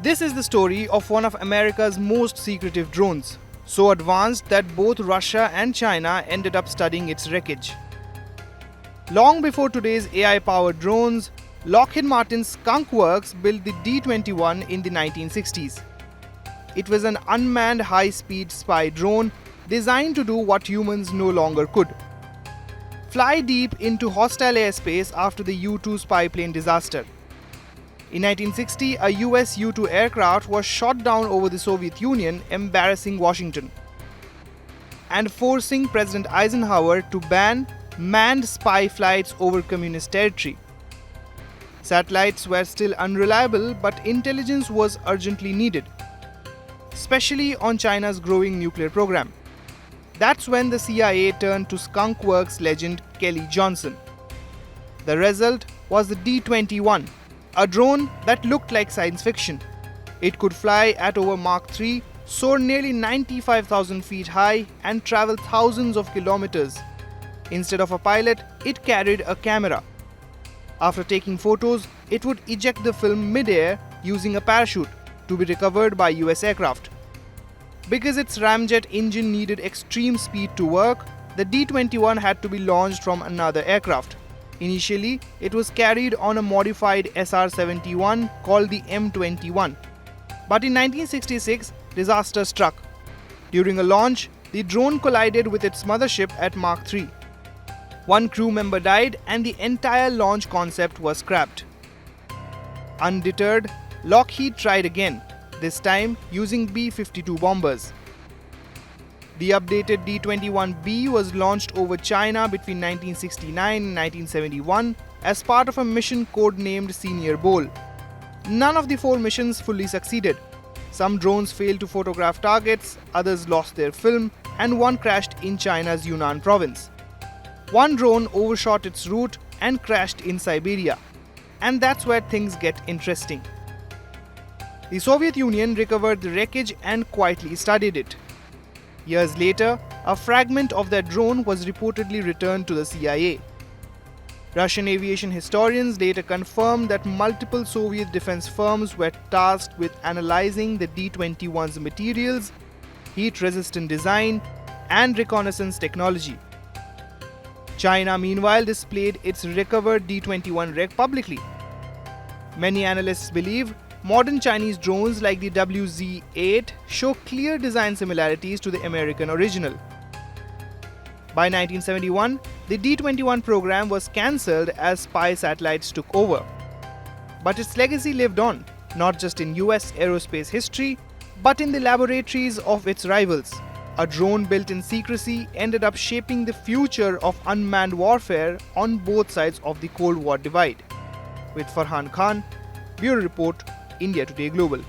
This is the story of one of America's most secretive drones, so advanced that both Russia and China ended up studying its wreckage. Long before today's AI-powered drones, Lockheed Martin's Skunk works built the D-21 in the 1960s. It was an unmanned high-speed spy drone designed to do what humans no longer could: fly deep into hostile airspace after the U-2 spy plane disaster. In 1960, a US U-2 aircraft was shot down over the Soviet Union, embarrassing Washington and forcing President Eisenhower to ban manned spy flights over communist territory. Satellites were still unreliable, but intelligence was urgently needed, especially on China's growing nuclear program. That's when the CIA turned to Skunk Works legend Kelly Johnson. The result was the D-21, a drone that looked like science fiction. It could fly at over Mach 3, soar nearly 95,000 feet high, and travel thousands of kilometers. Instead of a pilot, it carried a camera. After taking photos, it would eject the film mid-air using a parachute to be recovered by US aircraft. Because its ramjet engine needed extreme speed to work, the D-21 had to be launched from another aircraft. Initially, it was carried on a modified SR-71 called the M21. But in 1966, disaster struck. During a launch, the drone collided with its mothership at Mach 3. One crew member died and the entire launch concept was scrapped. Undeterred, Lockheed tried again, this time using B-52 bombers. The updated D-21B was launched over China between 1969 and 1971 as part of a mission codenamed Senior Bowl. None of the 4 missions fully succeeded. Some drones failed to photograph targets, others lost their film, and one crashed in China's Yunnan province. One drone overshot its route and crashed in Siberia. And that's where things get interesting. The Soviet Union recovered the wreckage and quietly studied it. Years later, a fragment of that drone was reportedly returned to the CIA. Russian aviation historians later confirmed that multiple Soviet defense firms were tasked with analyzing the D-21's materials, heat-resistant design, and reconnaissance technology. China, meanwhile, displayed its recovered D-21 wreck publicly. Many analysts believe modern Chinese drones like the WZ-8 show clear design similarities to the American original. By 1971, the D-21 program was cancelled as spy satellites took over. But its legacy lived on, not just in US aerospace history, but in the laboratories of its rivals. A drone built in secrecy ended up shaping the future of unmanned warfare on both sides of the Cold War divide. With Farhan Khan, Bureau Report, India Today Global.